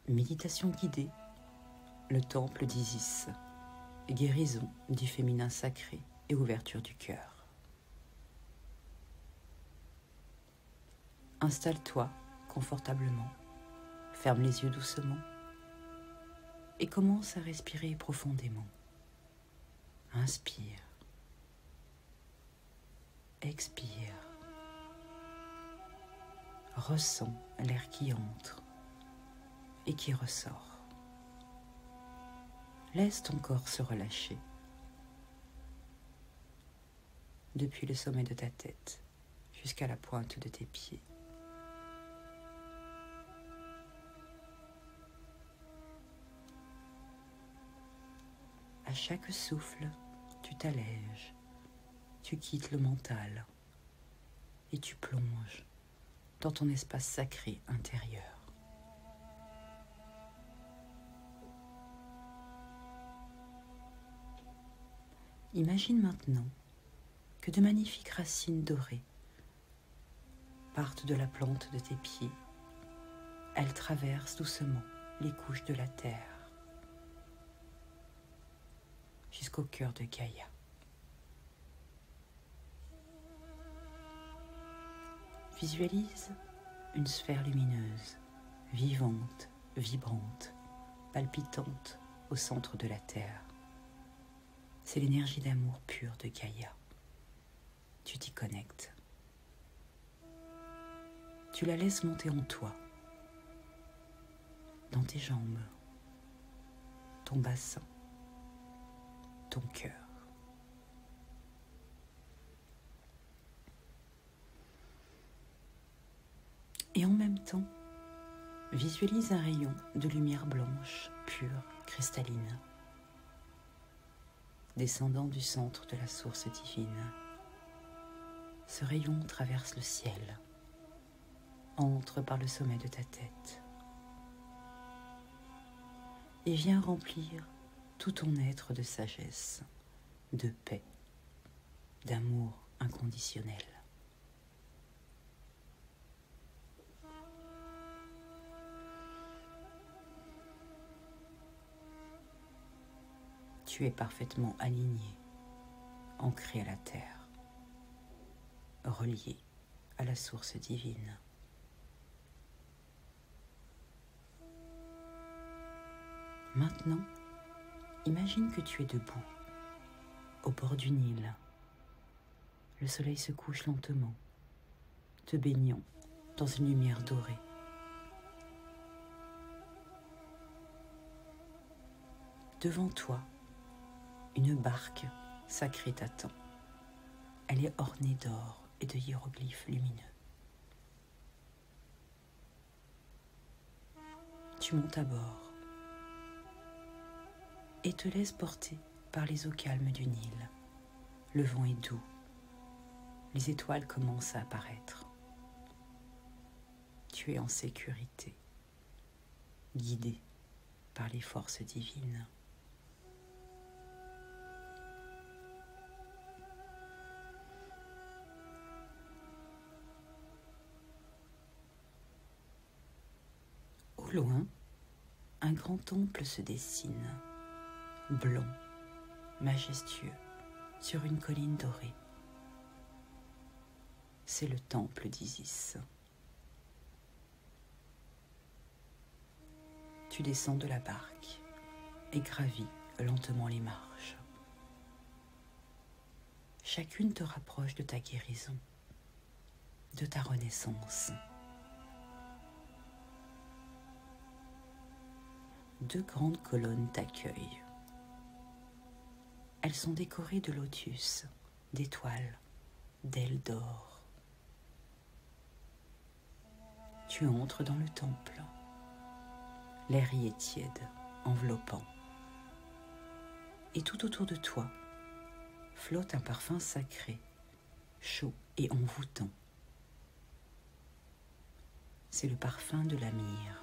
Méditation guidée, le temple d'Isis, guérison du féminin sacré et ouverture du cœur. Installe-toi confortablement, ferme les yeux doucement et commence à respirer profondément. Inspire, expire, ressens l'air qui entre et qui ressort. Laisse ton corps se relâcher depuis le sommet de ta tête jusqu'à la pointe de tes pieds. À chaque souffle, tu t'allèges, tu quittes le mental et tu plonges dans ton espace sacré intérieur. Imagine maintenant que de magnifiques racines dorées partent de la plante de tes pieds. Elles traversent doucement les couches de la terre jusqu'au cœur de Gaïa. Visualise une sphère lumineuse, vivante, vibrante, palpitante au centre de la terre. C'est l'énergie d'amour pur de Gaïa. Tu t'y connectes. Tu la laisses monter en toi, dans tes jambes, ton bassin, ton cœur. Et en même temps, visualise un rayon de lumière blanche, pure, cristalline, descendant du centre de la source divine. Ce rayon traverse le ciel, entre par le sommet de ta tête et vient remplir tout ton être de sagesse, de paix, d'amour inconditionnel. Tu es parfaitement aligné, ancré à la terre, relié à la source divine. Maintenant, imagine que tu es debout, au bord du Nil. Le soleil se couche lentement, te baignant dans une lumière dorée. Devant toi, une barque sacrée t'attend. Elle est ornée d'or et de hiéroglyphes lumineux. Tu montes à bord et te laisses porter par les eaux calmes du Nil. Le vent est doux. Les étoiles commencent à apparaître. Tu es en sécurité, guidé par les forces divines. Au loin, un grand temple se dessine, blanc, majestueux, sur une colline dorée. C'est le temple d'Isis. Tu descends de la barque et gravis lentement les marches. Chacune te rapproche de ta guérison, de ta renaissance. Deux grandes colonnes t'accueillent. Elles sont décorées de lotus, d'étoiles, d'ailes d'or. Tu entres dans le temple. L'air y est tiède, enveloppant. Et tout autour de toi flotte un parfum sacré, chaud et envoûtant. C'est le parfum de la myrrhe.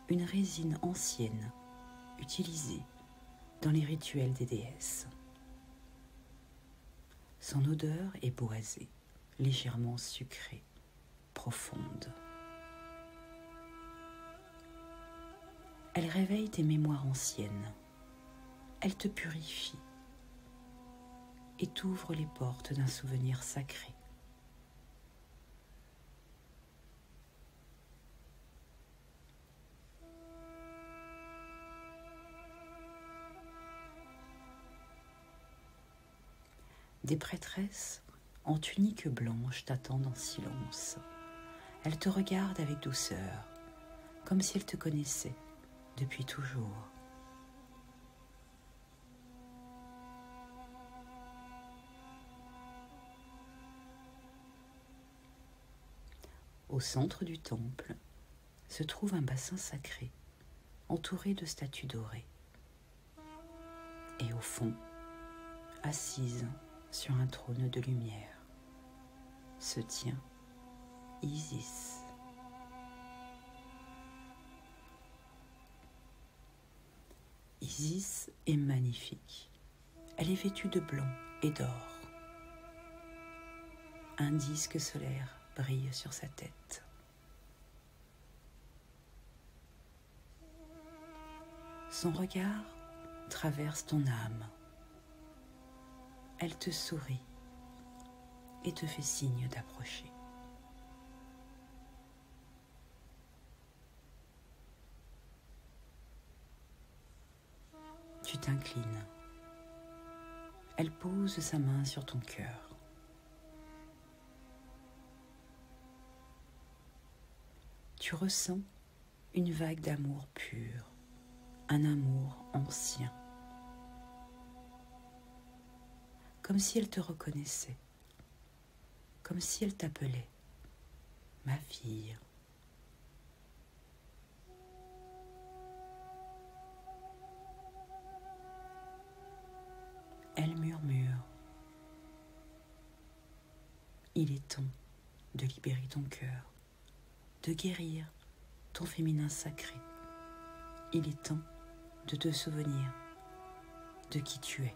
Une résine ancienne utilisée dans les rituels des déesses. Son odeur est boisée, légèrement sucrée, profonde. Elle réveille tes mémoires anciennes. Elle te purifie et t'ouvre les portes d'un souvenir sacré. Des prêtresses en tunique blanche t'attendent en silence. Elles te regardent avec douceur, comme si elles te connaissaient depuis toujours. Au centre du temple se trouve un bassin sacré, entouré de statues dorées. Et au fond, assise sur un trône de lumière, se tient Isis. Isis est magnifique. Elle est vêtue de blanc et d'or. Un disque solaire brille sur sa tête. Son regard traverse ton âme. Elle te sourit et te fait signe d'approcher. Tu t'inclines. Elle pose sa main sur ton cœur. Tu ressens une vague d'amour pur, un amour ancien, comme si elle te reconnaissait, comme si elle t'appelait ma fille. Elle murmure: il est temps de libérer ton cœur, de guérir ton féminin sacré. Il est temps de te souvenir de qui tu es.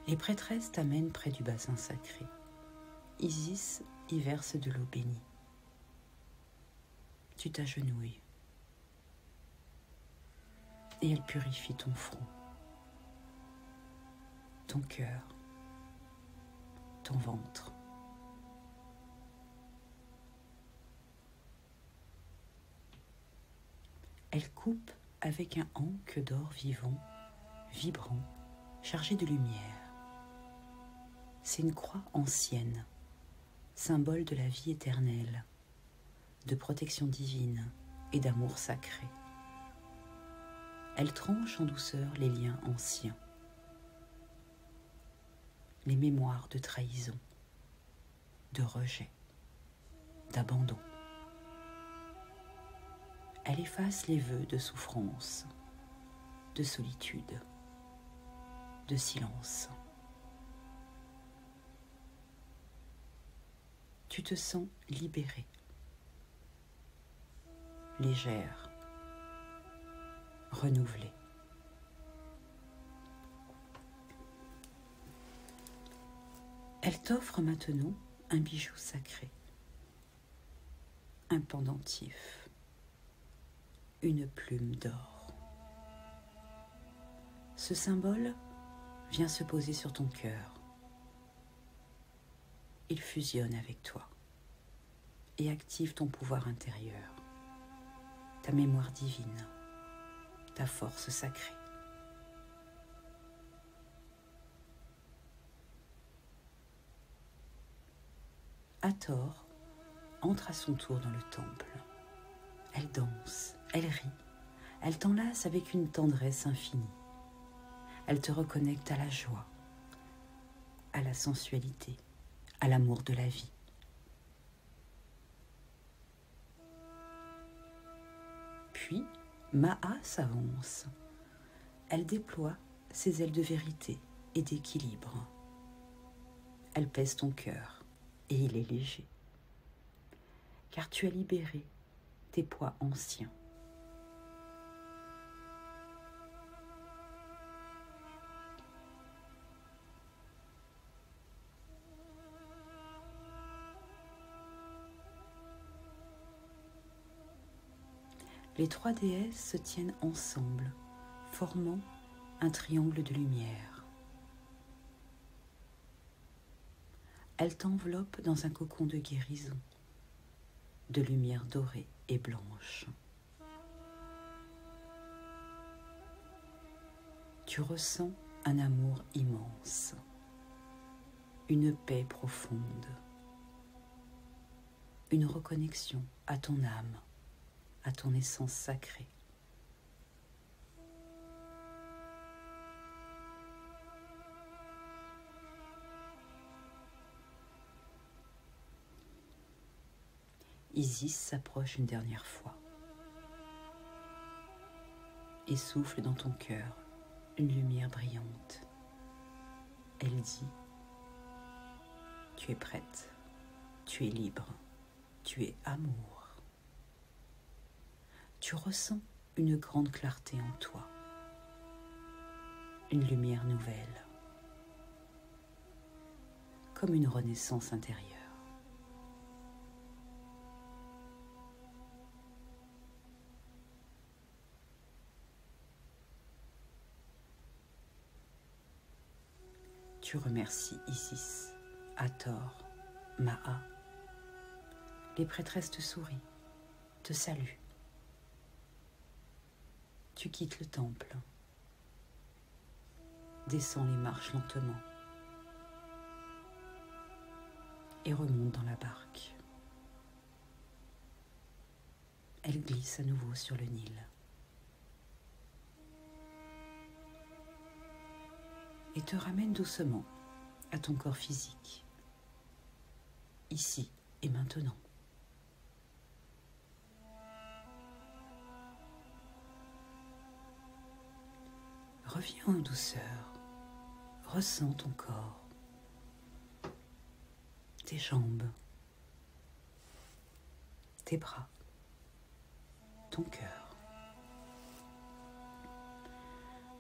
Les prêtresses t'amènent près du bassin sacré. Isis y verse de l'eau bénie. Tu t'agenouilles et elle purifie ton front, ton cœur, ton ventre. Elle coupe avec un ancre d'or vivant, vibrant, chargé de lumière. C'est une croix ancienne, symbole de la vie éternelle, de protection divine et d'amour sacré. Elle tranche en douceur les liens anciens, les mémoires de trahison, de rejet, d'abandon. Elle efface les vœux de souffrance, de solitude, de silence. Tu te sens libérée, légère, renouvelée. Elle t'offre maintenant un bijou sacré, un pendentif, une plume d'or. Ce symbole vient se poser sur ton cœur. Il fusionne avec toi et active ton pouvoir intérieur, ta mémoire divine, ta force sacrée. Hathor entre à son tour dans le temple. Elle danse, elle rit, elle t'enlace avec une tendresse infinie. Elle te reconnecte à la joie, à la sensualité, à l'amour de la vie. Puis, Maha s'avance. Elle déploie ses ailes de vérité et d'équilibre. Elle pèse ton cœur et il est léger, car tu as libéré tes poids anciens. les trois déesses se tiennent ensemble, formant un triangle de lumière. Elles t'enveloppent dans un cocon de guérison, de lumière dorée et blanche. Tu ressens un amour immense, une paix profonde, une reconnexion à ton âme, à ton essence sacrée. Isis s'approche une dernière fois et souffle dans ton cœur une lumière brillante. Elle dit: tu es prête, tu es libre, tu es amour. Tu ressens une grande clarté en toi, une lumière nouvelle, comme une renaissance intérieure. Tu remercies Isis, Hathor, Maat. Les prêtresses te sourient, te saluent. Tu quittes le temple, descends les marches lentement et remonte dans la barque. Elle glisse à nouveau sur le Nil. Et te ramène doucement à ton corps physique, ici et maintenant. Reviens en douceur, ressens ton corps, tes jambes, tes bras, ton cœur.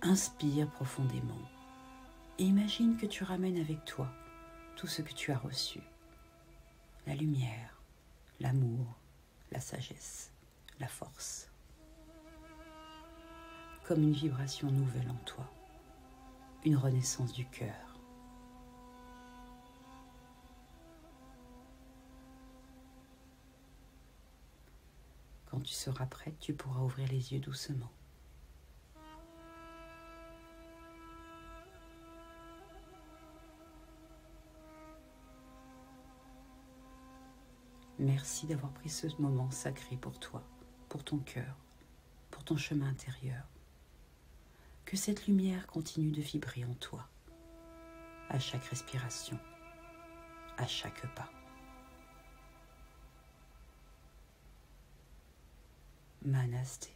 Inspire profondément et imagine que tu ramènes avec toi tout ce que tu as reçu. La lumière, l'amour, la sagesse, la force. Comme une vibration nouvelle en toi, une renaissance du cœur. Quand tu seras prête, tu pourras ouvrir les yeux doucement. Merci d'avoir pris ce moment sacré pour toi, pour ton cœur, pour ton chemin intérieur. Que cette lumière continue de vibrer en toi, à chaque respiration, à chaque pas. Manasté.